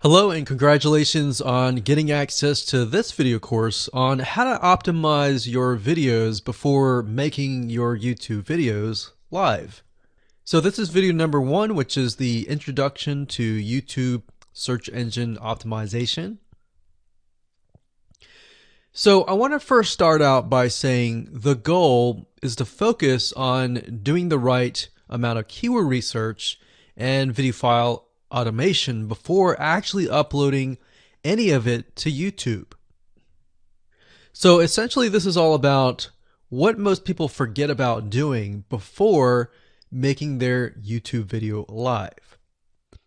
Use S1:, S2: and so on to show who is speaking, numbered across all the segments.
S1: Hello and congratulations on getting access to this video course on how to optimize your videos before making your YouTube videos live. So this is video number 1, which is the introduction to YouTube search engine optimization. So I want to first start out by saying the goal is to focus on doing the right amount of keyword research and video file automation before actually uploading any of it to YouTube. So essentially this is all about what most people forget about doing before making their YouTube video live.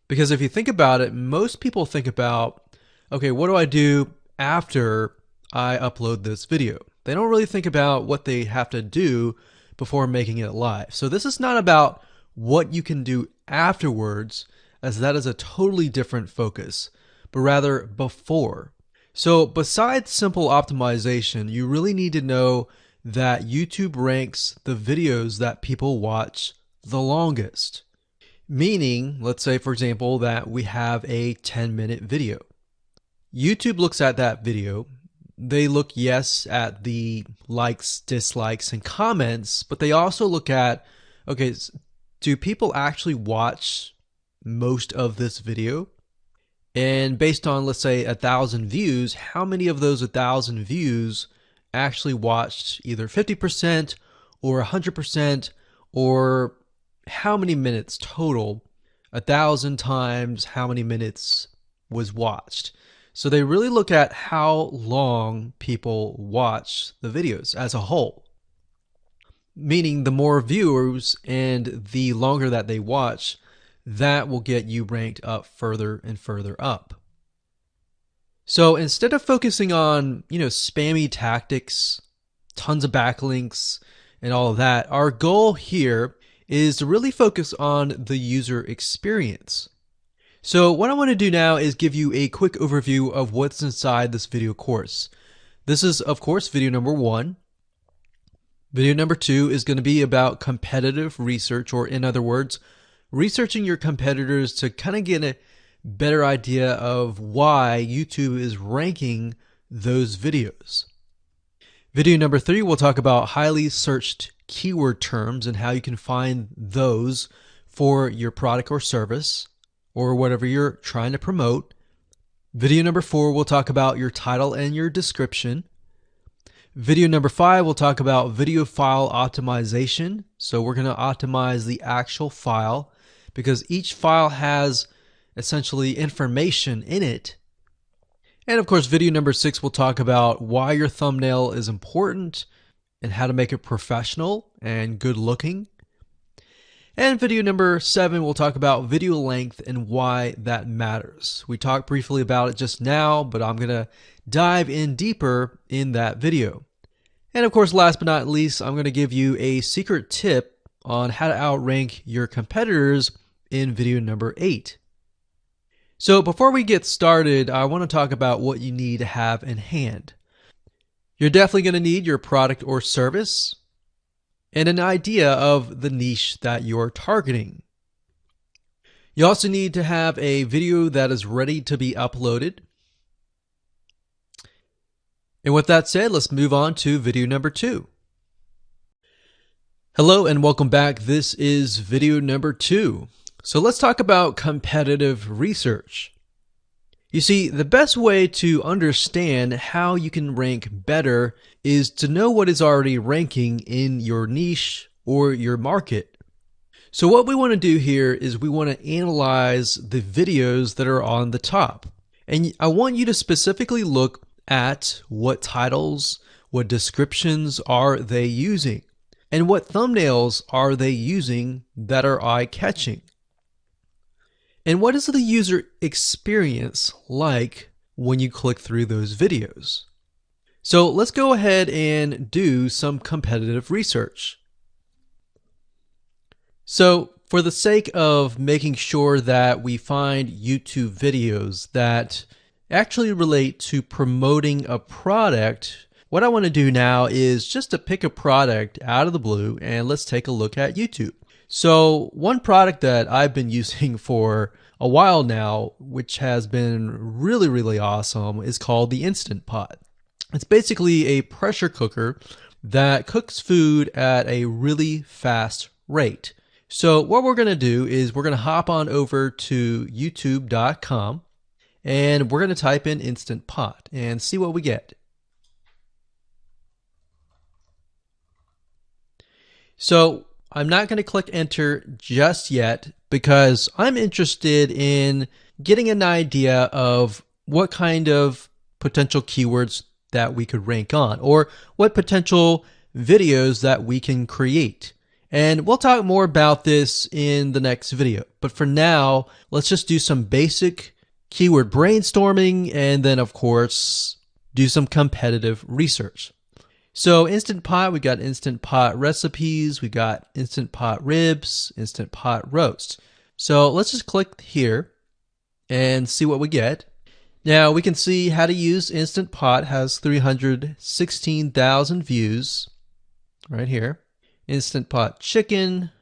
S1: Because if you think about it, most people think about, okay, what do I do after I upload this video? They don't really think about what they have to do before making it live. So this is not about what you can do afterwards, as that is a totally different focus, but rather before. So besides simple optimization, you really need to know that YouTube ranks the videos that people watch the longest. Meaning, let's say for example that we have a 10-minute video. YouTube looks at that video. They look, yes, at the likes, dislikes, and comments, but they also look at, okay, do people actually watch most of this video? And based on, let's say, 1,000 views, how many of those 1,000 views actually watched either 50% or 100%, or how many minutes total? 1,000 times how many minutes was watched. So they really look at how long people watch the videos as a whole. Meaning the more viewers and the longer that they watch, that will get you ranked up further and further up. So instead of focusing on, spammy tactics, tons of backlinks, and all of that, our goal here is to really focus on the user experience. So what I want to do now is give you a quick overview of what's inside this video course. This is, of course, video number 1. Video number 2 is going to be about competitive research, or in other words, researching your competitors to kind of get a better idea of why YouTube is ranking those videos. Video number 3, we'll talk about highly searched keyword terms and how you can find those for your product or service, or whatever you're trying to promote. Video number 4, we'll talk about your title and your description. Video number 5, we'll talk about video file optimization. So we're going to optimize the actual file because each file has essentially information in it. And of course, video number 6, we'll talk about why your thumbnail is important and how to make it professional and good looking. And video number 7, we'll talk about video length and why that matters. We talked briefly about it just now, but I'm going to dive in deeper in that video. And of course, last but not least, I'm going to give you a secret tip on how to outrank your competitors in video number 8. So before we get started, I want to talk about what you need to have in hand. You're definitely going to need your product or service and an idea of the niche that you're targeting. You also need to have a video that is ready to be uploaded. And with that said, let's move on to video number 2. Hello and welcome back. This is video number 2. So let's talk about competitive research. You see, the best way to understand how you can rank better is to know what is already ranking in your niche or your market. So what we want to do here is we want to analyze the videos that are on the top. And I want you to specifically look at what titles, what descriptions are they using, and what thumbnails are they using that are eye-catching. And what is the user experience like when you click through those videos? So let's go ahead and do some competitive research. So for the sake of making sure that we find YouTube videos that actually relate to promoting a product, what I want to do now is just to pick a product out of the blue and let's take a look at YouTube. So one product that I've been using for a while now, which has been really, really awesome, is called the Instant Pot. It's basically a pressure cooker that cooks food at a really fast rate. So what we're going to do is we're going to hop on over to youtube.com and we're going to type in Instant Pot and see what we get. So I'm not going to click enter just yet because I'm interested in getting an idea of what kind of potential keywords that we could rank on, or what potential videos that we can create. And we'll talk more about this in the next video. But for now, let's just do some basic keyword brainstorming and then, of course, do some competitive research. So Instant Pot, we got Instant Pot recipes, we got Instant Pot ribs, Instant Pot roast. So let's just click here and see what we get. Now we can see how to use Instant Pot has 316,000 views right here. Instant Pot chicken,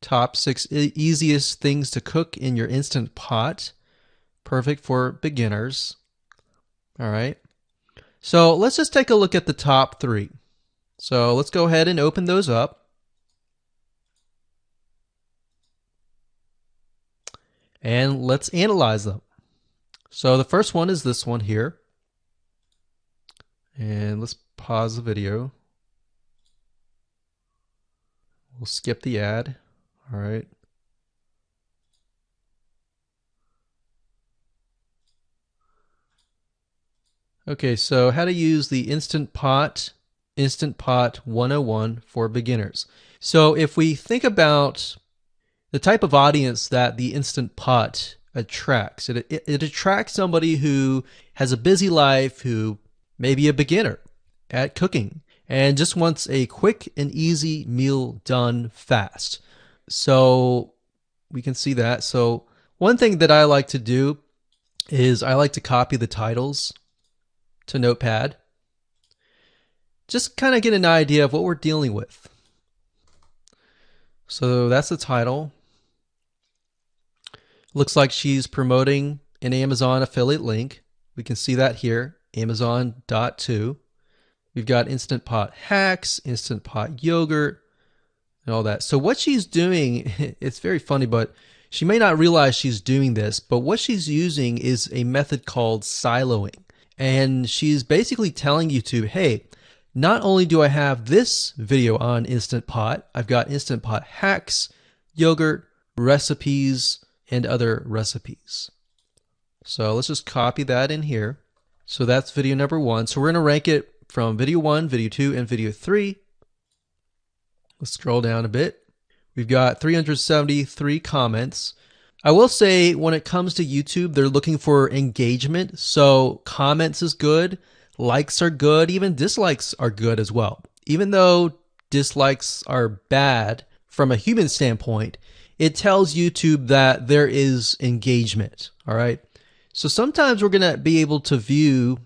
S1: top 6 easiest things to cook in your Instant Pot. Perfect for beginners. All right. So let's just take a look at the top 3. So let's go ahead and open those up. And let's analyze them. So the first one is this one here. And let's pause the video. We'll skip the ad. All right. Okay, so how to use the Instant Pot 101 for beginners. So if we think about the type of audience that the Instant Pot attracts, it attracts somebody who has a busy life, who may be a beginner at cooking, and just wants a quick and easy meal done fast. So we can see that. So one thing that I like to do is I like to copy the titles to Notepad. Just kind of get an idea of what we're dealing with. So that's the title. Looks like she's promoting an Amazon affiliate link. We can see that here, Amazon.to. We've got Instant Pot hacks, Instant Pot yogurt, and all that. So what she's doing, it's very funny, but she may not realize she's doing this, but what she's using is a method called siloing. And she's basically telling YouTube, hey, not only do I have this video on Instant Pot, I've got Instant Pot hacks, yogurt, recipes, and other recipes. So let's just copy that in here. So that's video number 1. So we're going to rank it from video 1, video 2, and video 3. Let's scroll down a bit. We've got 373 comments. I will say when it comes to YouTube, they're looking for engagement. So comments is good, likes are good, even dislikes are good as well. Even though dislikes are bad from a human standpoint, it tells YouTube that there is engagement. All right. So sometimes we're going to be able to view,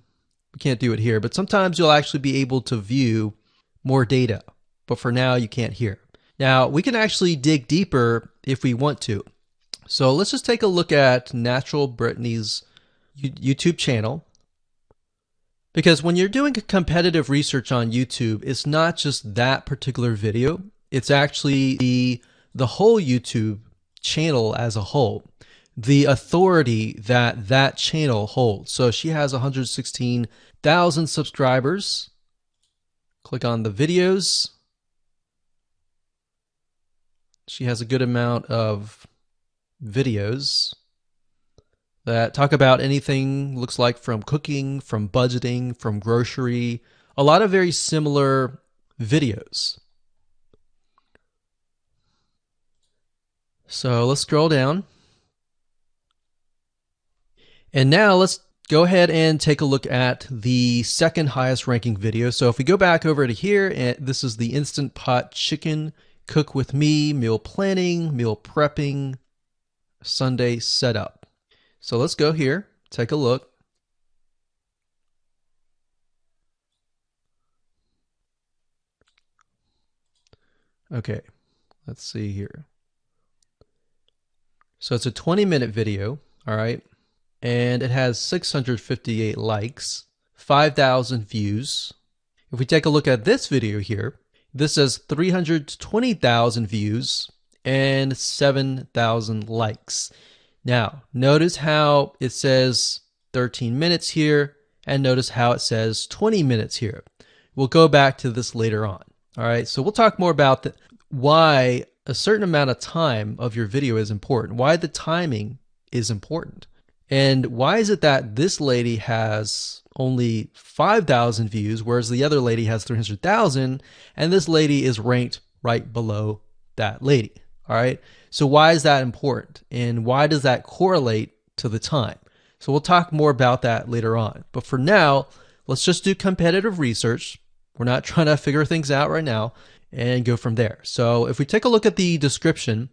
S1: we can't do it here, but sometimes you'll actually be able to view more data. But for now, you can't hear. Now, we can actually dig deeper if we want to. So let's just take a look at Natural Brittany's YouTube channel. Because when you're doing competitive research on YouTube, it's not just that particular video. It's actually the whole YouTube channel as a whole, the authority that that channel holds. So she has 116,000 subscribers. Click on the videos. She has a good amount of videos that talk about anything, looks like from cooking, from budgeting, from grocery, a lot of very similar videos. So let's scroll down. And now let's go ahead and take a look at the second highest ranking video. So if we go back over to here, and this is the Instant Pot Chicken Cook with Me, meal planning, meal prepping, Sunday setup. So let's go here, take a look. Okay, let's see here. So it's a 20-minute video, all right? And it has 658 likes, 5,000 views. If we take a look at this video here, this has 320,000 views and 7,000 likes. Now, notice how it says 13 minutes here, and notice how it says 20 minutes here. We'll go back to this later on. All right, so we'll talk more about why a certain amount of time of your video is important, why the timing is important. And why is it that this lady has only 5,000 views, whereas the other lady has 300,000, and this lady is ranked right below that lady? All right, so why is that important, and why does that correlate to the time? So we'll talk more about that later on. But for now, let's just do competitive research. We're not trying to figure things out right now, and go from there. So if we take a look at the description,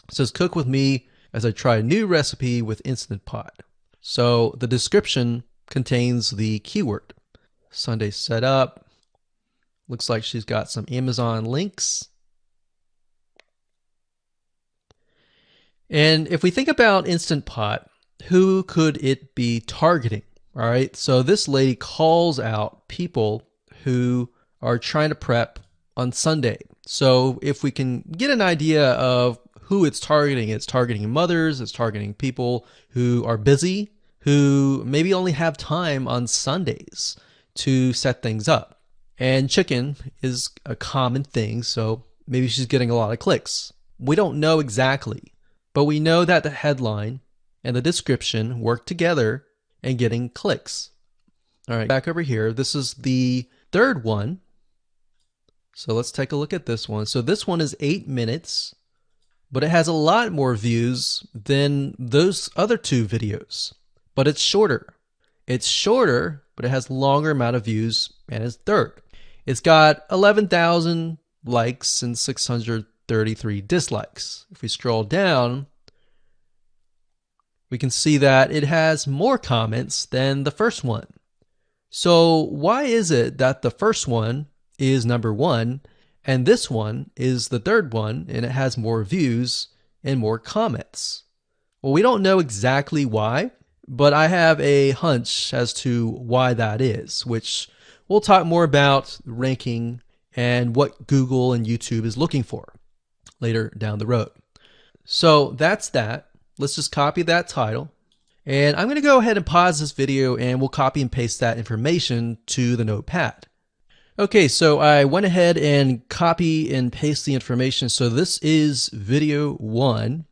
S1: it says cook with me as I try a new recipe with Instant Pot. So the description contains the keyword. Sunday setup. Looks like she's got some Amazon links. And if we think about Instant Pot, who could it be targeting? All right, so this lady calls out people who are trying to prep on Sunday. So if we can get an idea of who it's targeting mothers, it's targeting people who are busy, who maybe only have time on Sundays to set things up. And chicken is a common thing, so maybe she's getting a lot of clicks. We don't know exactly, but we know that the headline and the description work together and getting clicks. All right, back over here, this is the third one. So let's take a look at this one. So this one is 8 minutes, but it has a lot more views than those other two videos, but it's shorter. It's shorter, but it has longer amount of views, and it's third. It's got 11,000 likes and 633 dislikes. If we scroll down, we can see that it has more comments than the first one. So why is it that the first one is number one and this one is the third one and it has more views and more comments? Well, we don't know exactly why, but I have a hunch as to why that is, which we'll talk more about ranking and what Google and YouTube is looking for later down the road. So that's that. Let's just copy that title. And I'm going to go ahead and pause this video and we'll copy and paste that information to the notepad. Okay, so I went ahead and copy and paste the information. So this is video 1,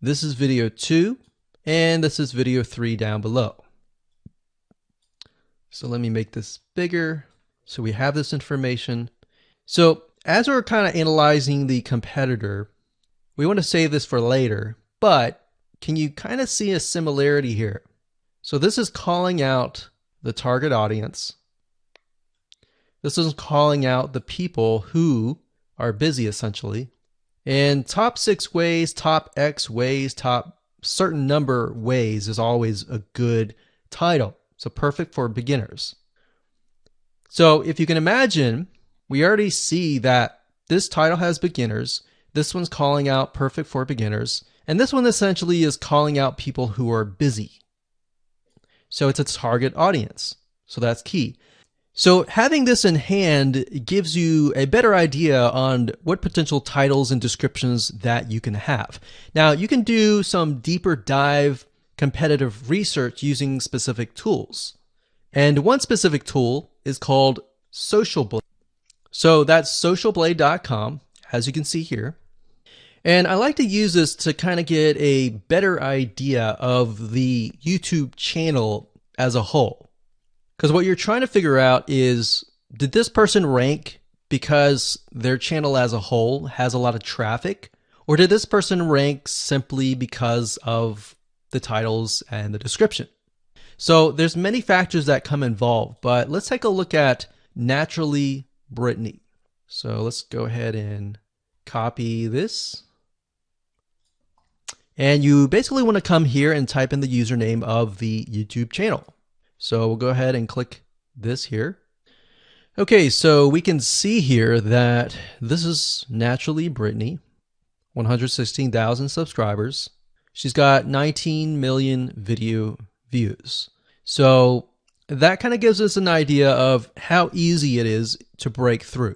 S1: this is video 2, and this is video 3 down below. So let me make this bigger. So we have this information. So as we're kind of analyzing the competitor, we want to save this for later, but can you kind of see a similarity here? So this is calling out the target audience. This is calling out the people who are busy, essentially. And top 6 ways, top X ways, top certain number ways is always a good title. So perfect for beginners. So if you can imagine, we already see that this title has beginners. This one's calling out perfect for beginners. And this one essentially is calling out people who are busy. So it's a target audience. So that's key. So having this in hand gives you a better idea on what potential titles and descriptions that you can have. Now, you can do some deeper dive competitive research using specific tools. And one specific tool is called Social Blade. So that's socialblade.com, as you can see here. And I like to use this to kind of get a better idea of the YouTube channel as a whole. Because what you're trying to figure out is, did this person rank because their channel as a whole has a lot of traffic? Or did this person rank simply because of the titles and the description? So there's many factors that come involved, but let's take a look at Naturally Brittany. So let's go ahead and copy this. And you basically want to come here and type in the username of the YouTube channel. So we'll go ahead and click this here. Okay, so we can see here that this is Naturally Brittany, 116,000 subscribers. She's got 19 million video views. So that kind of gives us an idea of how easy it is to break through.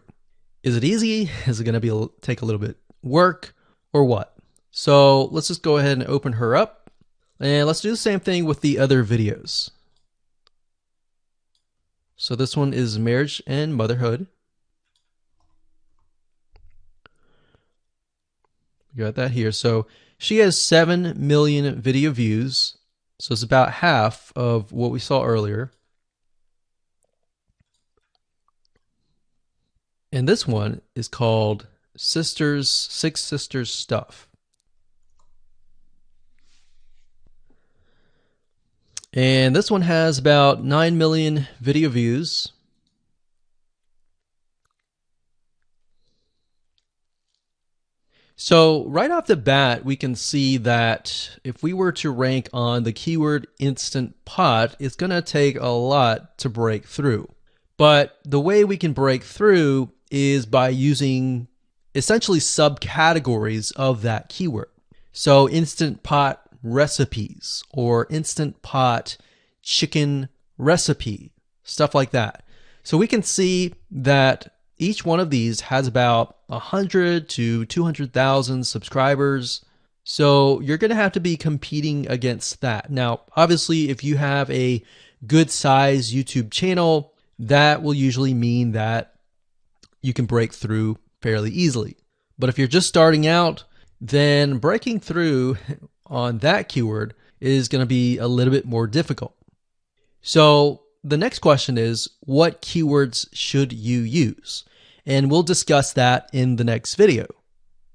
S1: Is it easy? Is it going to take a little bit work or what? So let's just go ahead and open her up, and let's do the same thing with the other videos. So this one is marriage and motherhood. We got that here. So she has 7 million video views. So it's about half of what we saw earlier. And this one is called Six Sisters Stuff. And this one has about 9 million video views. So right off the bat, we can see that if we were to rank on the keyword Instant Pot, it's going to take a lot to break through. But the way we can break through is by using essentially subcategories of that keyword. So Instant Pot recipes or Instant Pot chicken recipe, stuff like that. So we can see that each one of these has about 100 to 200,000 subscribers. So you're going to have to be competing against that. Now, obviously, if you have a good size YouTube channel, that will usually mean that you can break through fairly easily. But if you're just starting out, then breaking through on that keyword is going to be a little bit more difficult. So the next question is, what keywords should you use? And we'll discuss that in the next video.